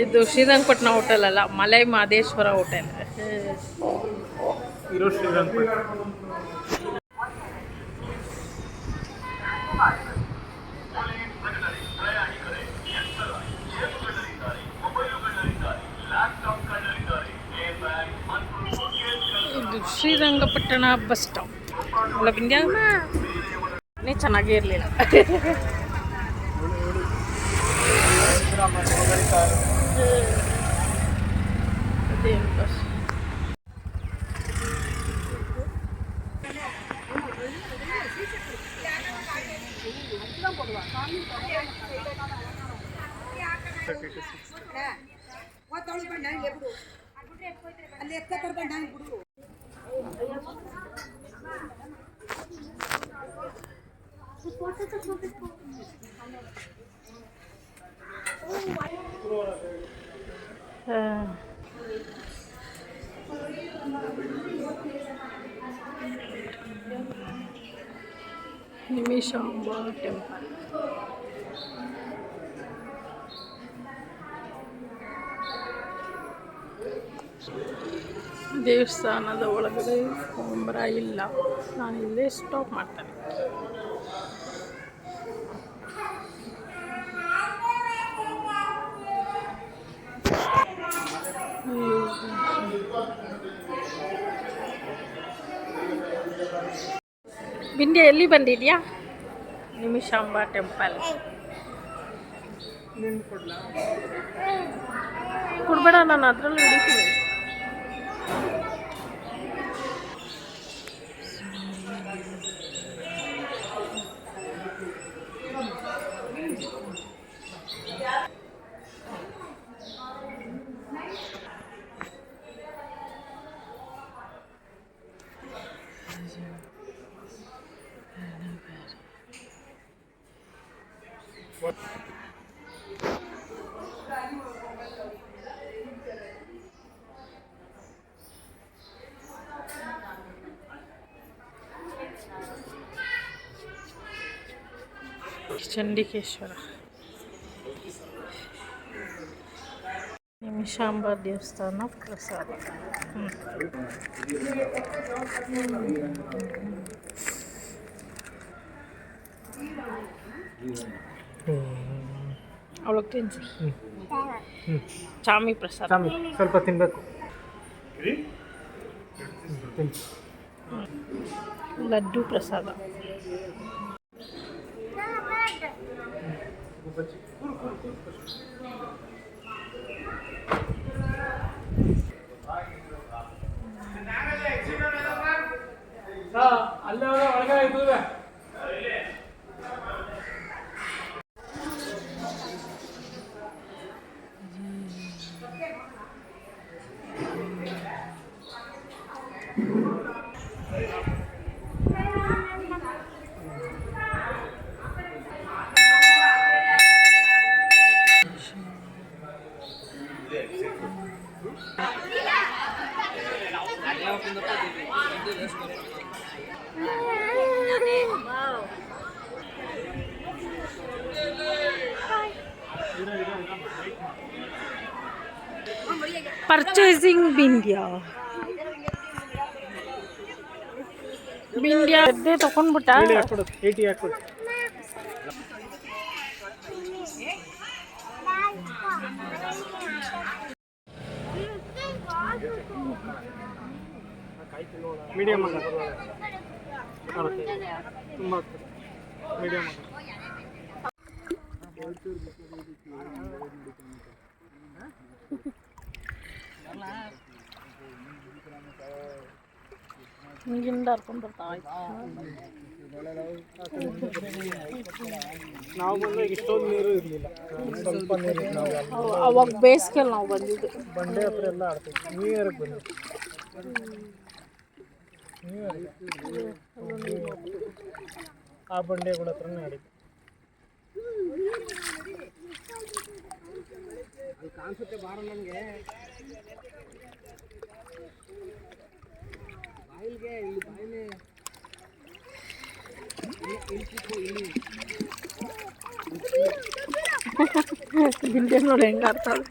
ಇದು ಶ್ರೀರಂಗಪಟ್ಟಣ ಹೋಟೆಲ್ ಅಲ್ಲ, ಮಲೈ ಮಹದೇಶ್ವರ ಹೋಟೆಲ್ ಇರೋ ಶ್ರೀರಂಗಪಟ್ಟಣ. ಇದು ಶ್ರೀರಂಗಪಟ್ಟಣ ಬಸ್ ಸ್ಟಾಪ್ ಅಲ್ಲ ಬಿಂದ್ಯಾಗಮ್ಮ, ಚೆನ್ನಾಗೇ ಇರಲಿಲ್ಲ. ಅದೇನು ಬಸ್ ನಿಮಿಷಾಂಬ ಟೆಂಪಲ್. ದೇವಸ್ಥಾನದ ಒಳಗಡೆ ಕ್ಯಾಮ್ರಾ ಇಲ್ಲ, ನಾನು ಇಲ್ಲೇ ಸ್ಟಾಪ್ ಮಾಡ್ತೇನೆ. ಬಿಂದ್ಯ ಎಲ್ಲಿ ಬಂದಿದ್ಯಾ? ನಿಮಿಷಾಂಬ ಟೆಂಪಲ್. ಕೊಡ್ಬೇಡ, ನಾನು ಅದರಲ್ಲಿ ಹಿಡಿತೀನಿ. ಚಂಡಿಕೇಶ್ವರ, ನಿಮಿಷಾಂಬ ದೇವಸ್ಥಾನ ಪ್ರಸಾದ. ಅವಳಿಗೆ ತಿನ್ಸಿ. ಚಾಮಿ ಪ್ರಸಾದ, ಸ್ವಲ್ಪ ತಿನ್ಬೇಕು. ಲಡ್ಡು ಪ್ರಸಾದ. ಅಲ್ಲೇ ಒಳಗಡೆ ಇದ್ದೀವಿ. ಪರ್ಚೇಸಿಂಗ್ ಬಿಂದ್ಯ ಎದ್ದೆ ತಗೊಂಡ್ಬಿಟ್ಟ. ಮೀಡಿಯಮ್ ತುಂಬ ಮೀಡಿಯಮ್. ಹಿಂಗಿಂದ ಹರ್ಕೊಂಡು ಬರ್ತಾ ನಾವು ಬಂದಾಗ ಇಷ್ಟೊಂದು ನೀರು ಇರಲಿಲ್ಲ, ಸ್ವಲ್ಪ ನೀರು. ಅವಾಗ ಬೇಸಿಗೆಲ್ಲ ನಾವು ಬಂದಿದ್ದು ಬಂಡೆ ಹತ್ರ ಎಲ್ಲ ಆಡ್ತೀವಿ. ನೀರಿಗೆ ಬಂದಿದ್ದು ಆ ಬಂಡೆಗಳ ಹತ್ರನೇ ಆಡಿದ್ದು. ಕಾಣಿಸುತ್ತೆ ಬಾರ ನನಗೆ. ಬಾಯಿಲ್ಗೆ ಇಲ್ಲಿ ಬಾಯಿಲೆ ಇಲ್ಲಿ ಬಿಂದೆ ನೋಡಿ ಹೆಂಗೆ ಆಡ್ತಾಳೆ.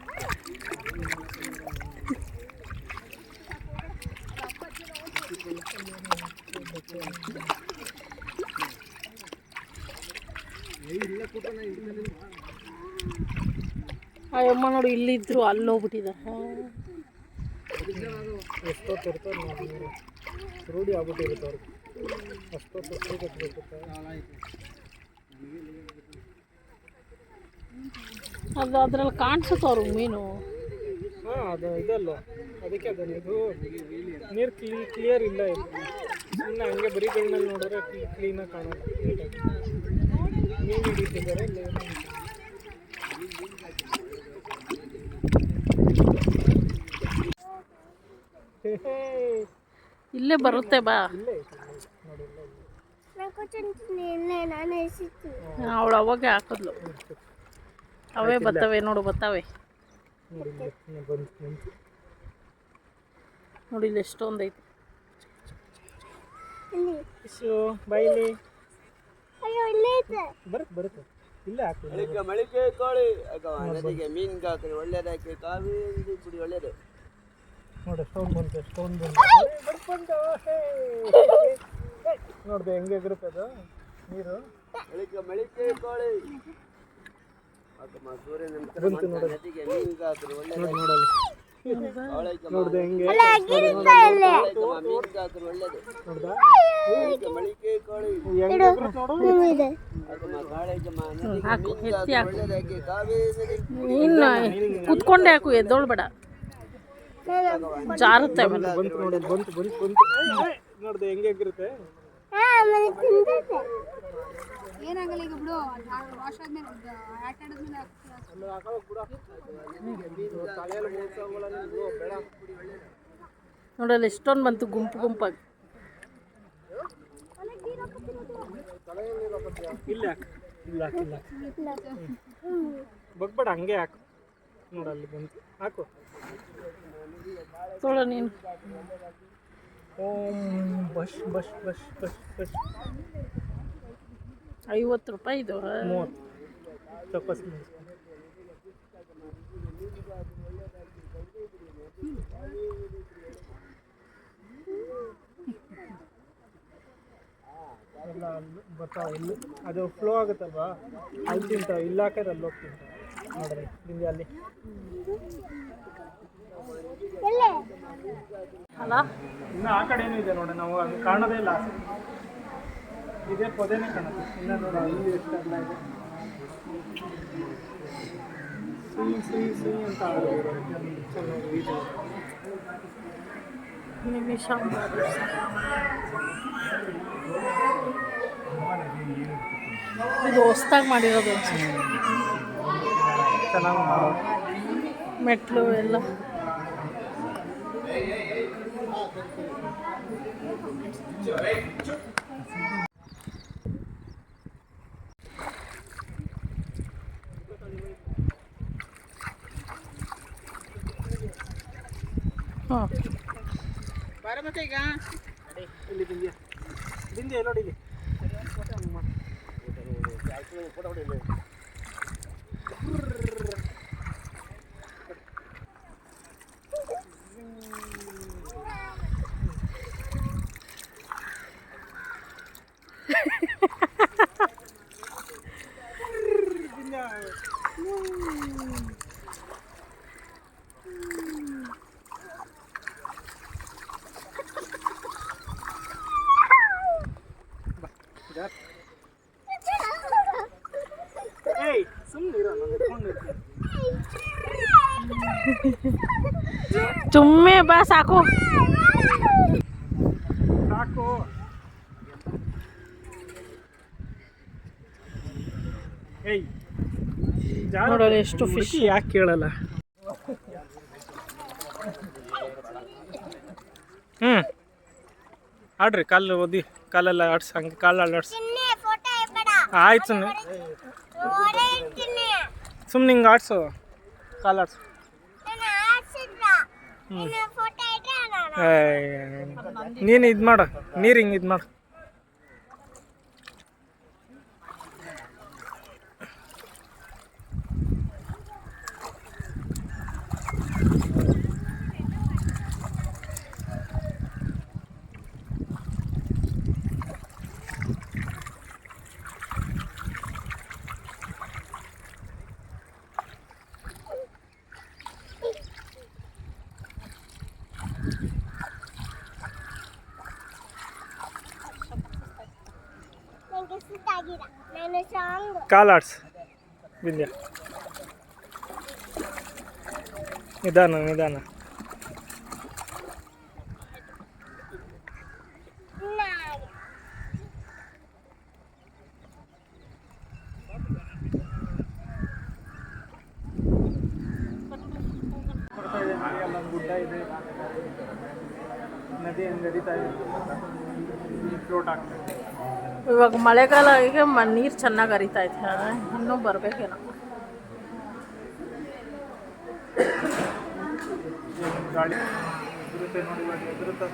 ಅಯ್ಯಮ್ಮ ನೋಡಿ ಇಲ್ಲಿದ್ರು ಅಲ್ಲಿ ಹೋಗ್ಬಿಟ್ಟಿದ್ದಾರೆ. ಎಷ್ಟೊತ್ತು ಇರ್ತಾರೆ ನೋಡಿ, ರೂಢಿ ಆಗ್ಬಿಟ್ಟಿರುತ್ತೆ ಅವ್ರಿಗೆ. ಅಷ್ಟೊತ್ತು ಕಟ್ಟಬೇಕಿತ್ತು. ಅದು ಅದ್ರಲ್ಲಿ ಕಾಣಿಸುತ್ತೆ ಅವ್ರಿಗೆ ಮೀನು. ಹಾಂ, ಅದು ಇದಲ್ಲ, ಅದಕ್ಕೆ ಅದನ್ನು ಇದು ನೀರು ಕ್ಲಿಯರ್ ಇಲ್ಲ. ಇದು ಸುಮ್ಮನೆ ಹಂಗೆ ಬರೀ ಗಣ್ಣಲ್ಲಿ ನೋಡಿದ್ರೆ ಕ್ಲೀನಾಗಿ ಕಾಣೋಲ್ಲ. ಮೀನು ಹಿಡಿತಿದ್ದಾರೆ. ಇಲ್ಲೇ ಬರುತ್ತೆ ಬಾ. ಅವಳು ಅವಾಗೆ ಹಾಕಿದ್ಲು. ಅವೇ ಬರ್ತವೆ ನೋಡು, ಬರ್ತವೆ ನೋಡಿ. ಇಲ್ಲಿ ಎಷ್ಟೊಂದು ಐತಿ. ಬೈಲಿ ಬರುತ್ತೆ ಇಲ್ಲೇ ಹಾಕಿ. ಮಳಿಕೆ ಕೋಳಿ ನದಿಗೆ ಮೀನು ಹಾಕಿದ್ರೆ ಒಳ್ಳೇದಾಕಿ. ಕಾವೇರಿ ಪುಡಿ ಒಳ್ಳೇದು ನೋಡಿ. ಎಷ್ಟೊಂದು ಬಂತು. ನೋಡ್ದೆ ಹೆಂಗೆ ಎಗರುತ್ತೆ ಅದು ನೀರು. ಮಳಿಕೆ ಕೋಳಿ ಬಂತು ನೋಡಿ. ನದಿಗೆ ಮೀನು ಹಾಕಿದ್ರೆ ಒಳ್ಳೇದು. ನೋಡಲ್ಲಿ ನೋಡ್ದೆ ಹೆಂಗೆ ಮೀನು ಹಾಕಿದ್ರೆ ಒಳ್ಳೇದು. ನೋಡ್ದಾ ಮಳಿಕೆ ಕೋಳಿ ಹೆಂಗೆ ಎಗರುತ್ತೆ ನೋಡು. ಒಳ್ಳೇದಾಕಿ. ಕಾವೇರಿ ಇನ್ನು ಕುತ್ಕೊಂಡೆ ಹಾಕು, ಎದ್ದೋಳು ಬೇಡ, ಜಾರುತ್ತೆ. ಬಂತು ನೋಡಿ. ಬಂತು ನೋಡ್ದೆ ಹೆಂಗೆ ಎಗರುತ್ತೆ. ಏನಾಗಲ್ಲ ಈಗ ಬಿಡು. ವಾಶ್ ಆದ್ಮೇಲೆ ಆಟ ಆಡಿದ್ಮೇಲೆ ನೋಡಲ್ಲ ಎಷ್ಟೊಂದು ಬಂತು ಗುಂಪು ಗುಂಪಾಗಿ. ಇಲ್ಲ ಬಗ್ಬೇಡ, ಹಂಗೆ ಹಾಕು. ನೋಡಲ್ಲಿ ಬಂತು, ಹಾಕು. ತೊಳ ನೀನು. ಓಂ ಬಶ್ 50 ರೂಪಾಯಿ ಇದು. 30 ತಪಸ್. ಎಲ್ಲ ಬರ್ತಾವ. ಇಲ್ಲಿ ಅದು ಫ್ಲೋ ಆಗುತ್ತಲ್ವಾ, ಅಲ್ಲಿ ತಿಂತಾವ. ಇಲ್ಲಿ ಹಾಕಿದ್ರೆ ಅಲ್ಲಿ ಹೋಗಿ ತಿಂತಾವ. ನೋಡ್ರಿ ನಿಮಗೆ ಅಲ್ಲಿ ಅಲ್ಲ. ಇನ್ನು ಆ ಕಡೆ ಏನೂ ಇದೆ ನೋಡಿ. ನಾವು ಅದು ಕಾಣೋದೇ ಇಲ್ಲ. ಇದೇ ಪೊದೆನೇ ಕಾಣುತ್ತೆ. ಇನ್ನು ನೋಡ ಇಲ್ಲಿ ಎಷ್ಟೆಲ್ಲ ಇದೆ. ಸುಯಿ ಅಂತ ಚೆನ್ನಾಗಿ ಇದು ನಿಮಿಷ ಇದು ಹೊಸ್ದಾಗಿ ಮಾಡಿರೋದು ಅನ್ಸುತ್ತೆ. ಚೆನ್ನಾಗಿ ಮಾಡೋದು. ಮೆಟ್ಲು ಎಲ್ಲ. ಹಾಂ, ಬರಬೇಕು ಈಗ. ಇಲ್ಲಿ ಬಿಂದಿ ನೋಡಿ. ಇಲ್ಲಿ ಚುಮ್ಮೆ ಬಾ, ಸಾಕು ಸಾಕು. ಏಯ್ ನೋಡೋದು ಎಷ್ಟು ಫಿಶ್. ಯಾಕೆ ಕೇಳಲ್ಲ? ಆಡ್ರಿ. ಕಾಲು ಓದಿ, ಕಾಲೆಲ್ಲ ಆಡ್ಸಿ, ಹಂಗೆ ಕಾಲು ಆಡ್ಸಿ. ಆಯ್ತು ಸುಮ್ಮನೆ ಹಿಂಗೆ ಆಡ್ಸು, ಕಾಲು ಆಡ್ಸು. ನೀನು ಇದು ಮಾಡು, ನೀರು ಹಿಂಗೆ ಇದು ಮಾಡು. ಕಾಲಾಡ್ಸ್ ವಿದ್ಯಾ, ನಿಧಾನ ನಿಧಾನ. ಗುಡ್ಡ ಇದೆ, ನದಿ ನಡೀತಾ ಇದೆ, ಫ್ಲೋಟ್ ಆಗ್ತದೆ. ಇವಾಗ ಮಳೆಗಾಲ ಈಗ ನೀರು ಚೆನ್ನಾಗಿ ಹರಿತೈತೆ, ಇನ್ನೂ ಬರಬೇಕೇನೋ. ಗಾಳಿ ಇರುತ್ತೆ ನೋಡಿ, ಎದುರುತ್ತಾ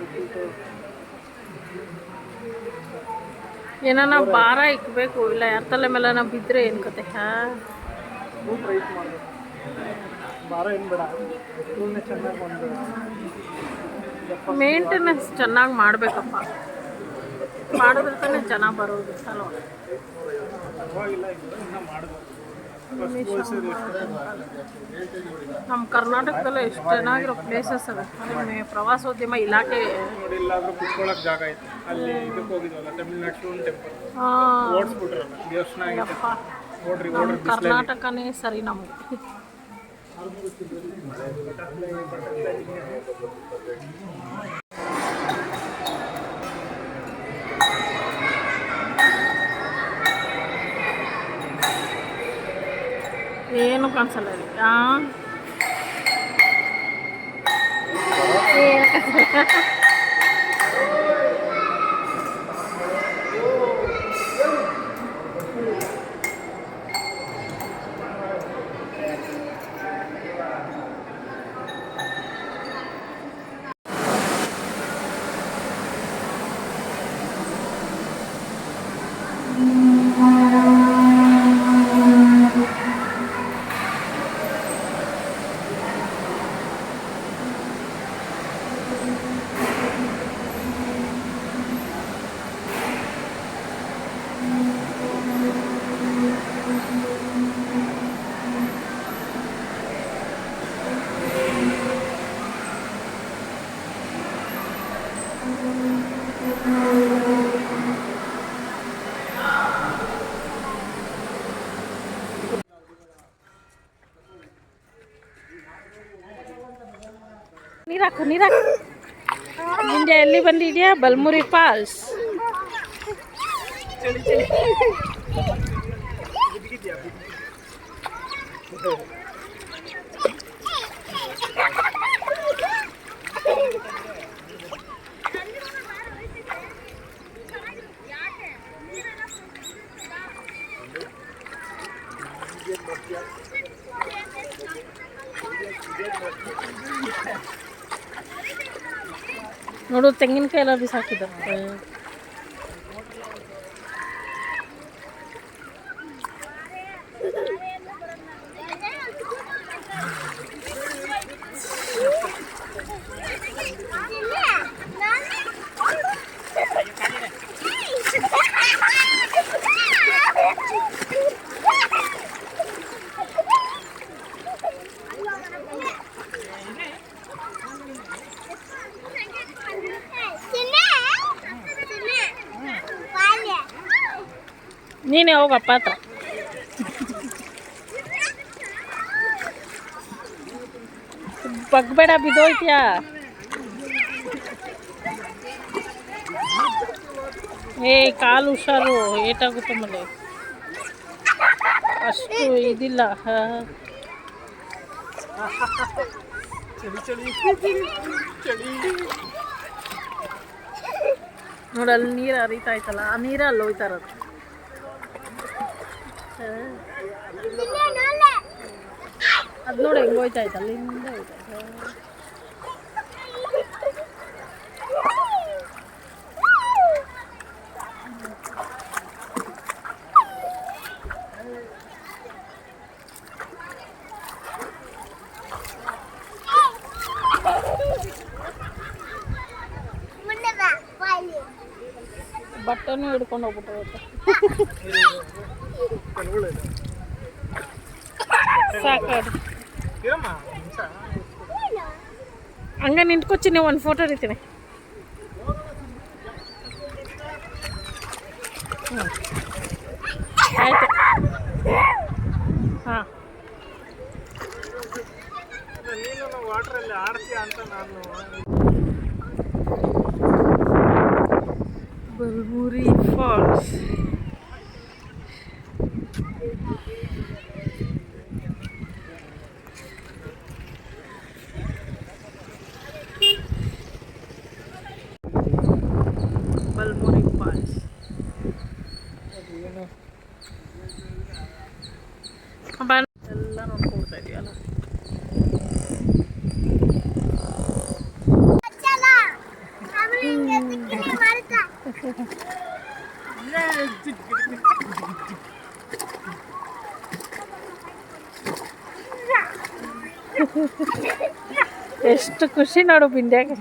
ಏನಾನ ಭಾರ ಇಕ್ಬೇಕು, ಇಲ್ಲ ಎತ್ತಲೆ ಮೇಲೆ ನಾವು ಬಿದ್ದರೆ ಏನು ಕತೆ. ರೈಸ್ ಮಾಡಬೇಕು, ಭಾರ ಏನು ಬೇಡ, ಇವನ್ನೇ ಚೆನ್ನಾಗಿ ಒಂದು ಮೇಂಟೆನೆನ್ಸ್ ಚೆನ್ನಾಗಿ ಮಾಡಬೇಕಪ್ಪ, ಮಾಡಿದ್ರೆ ತಾನೇ ಚೆನ್ನಾಗಿ ಬರೋದು ಅಲ್ವ. ಪರವಾಗಿಲ್ಲ, ಇನ್ನೂ ಮಾಡಬೇಕು. ನಮ್ಮ ಕರ್ನಾಟಕದಲ್ಲೇ ಎಷ್ಟು ಚೆನ್ನಾಗಿರೋ ಪ್ಲೇಸಸ್ ಅವೆ. ಅಂದರೆ ಪ್ರವಾಸೋದ್ಯಮ ಇಲಾಖೆ ನೋಡಿ, ಇಲ್ಲಾದ್ರೂ ಕುತ್ಕೊಳ್ಳೋಕೆ ಜಾಗ ಐತೆ. ಅಲ್ಲಿ ಇದಕ್ಕೆ ಹೋಗಿದ್ವಲ್ಲ, ತಮಿಳ್ನಾಡು ಶಿವನ್ ಟೆಂಪಲ್, ಓಡಿಸ್ಬಿಟ್ರಲ್ಲ ದೇವಸ್ಥಾನ ಆಗೈತೆ ನೋಡ್ರಿ. ನಮ್ಮ ಕರ್ನಾಟಕನೇ ಸರಿ ನಮಗೆ. ಏನು ಕಾಣಿಸಲ್ಲ ಇಲ್ಲಿ. ನೀರಾಕು ನೀರಾಕು. ನಿಂದೆ ಎಲ್ಲಿ ಬಂದಿದ್ಯಾ? ಬಲ್ಮುರಿ ಫಾಲ್ಸ್. ನೋಡು, ತೆಂಗಿನಕಾಯಿ ಎಲ್ಲ ಬಿಸಾಕಿದ್ದಾರೆ. ನೀನೇ ಹೋಗಪ್ಪ ಹತ್ರ. ಬಗ್ಬೇಡ, ಬಿದ್ದೋಯ್ತ್ಯಾ? ಕಾಲು ಹುಷಾರು, ಏಟಾಗುತ್ತೆ ಮೇಲೆ. ಅಷ್ಟು ಇದಿಲ್ಲ. ನೋಡಲ್ಲಿ ನೀರು ಹರಿತಾ ಇತ್ತಲ್ಲ, ಆ ನೀರು ಅಲ್ಲಿ ಹೋಯ್ತಾ ಇರೋದು. ಅದು ನೋಡಿ ಹೆಂಗೆ ಹೋಯ್ತಾ ಇತ್ತು, ಅಲ್ಲಿಂದ ಹೋಯ್ತಾ ಇತ್ತು. ಬಟ್ಟೆನೂ ಹಿಡ್ಕೊಂಡು ಹೋಗ್ಬಿಟ್ಟು ಸಾಕಾಡು. ಹಂಗ ನಿಂತ್ಕೊಚ್ಚಿನಿ, ಒಂದು ಫೋಟೋ ಹಿಡಿತೀನಿ. ಆಯ್ತು. ಎಲ್ಲ ನೋಡ್ಕೊಳ್ತಾ ಇದೀವಲ್ಲ. ಎಷ್ಟು ಖುಷಿ ನೋಡು ಬಿಂದ್ಯಾಗ.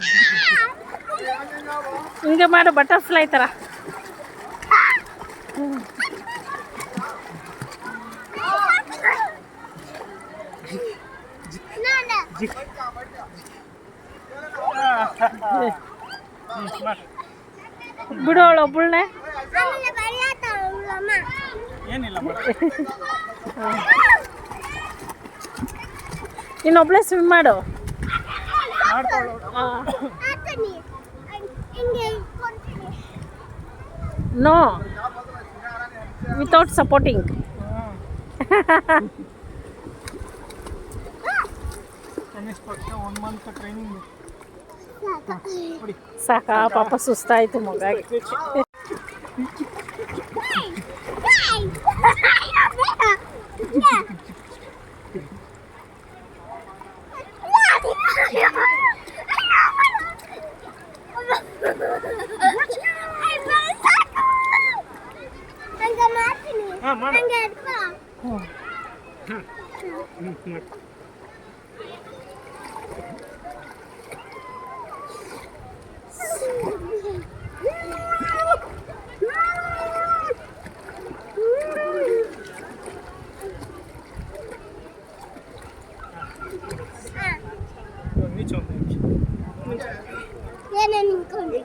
ಹಿಂಗೆ ಮಾಡು ಬಟರ್ಫ್ಲೈ ಥರ. ಬಿಡು ಅವಳು ಒಬ್ಬಳನ್ನೇ. ಏನಿಲ್ಲ ಇನ್ನೊಬ್ಳೆ ಸ್ವಿಮ್ ಮಾಡು. No, without supporting. ಸಾಕ ಪಾಪ ಸುಸ್ತಾಯ್ತು ಮಗಾಗಿ. ನಿಂತ್ಕೊಂಡು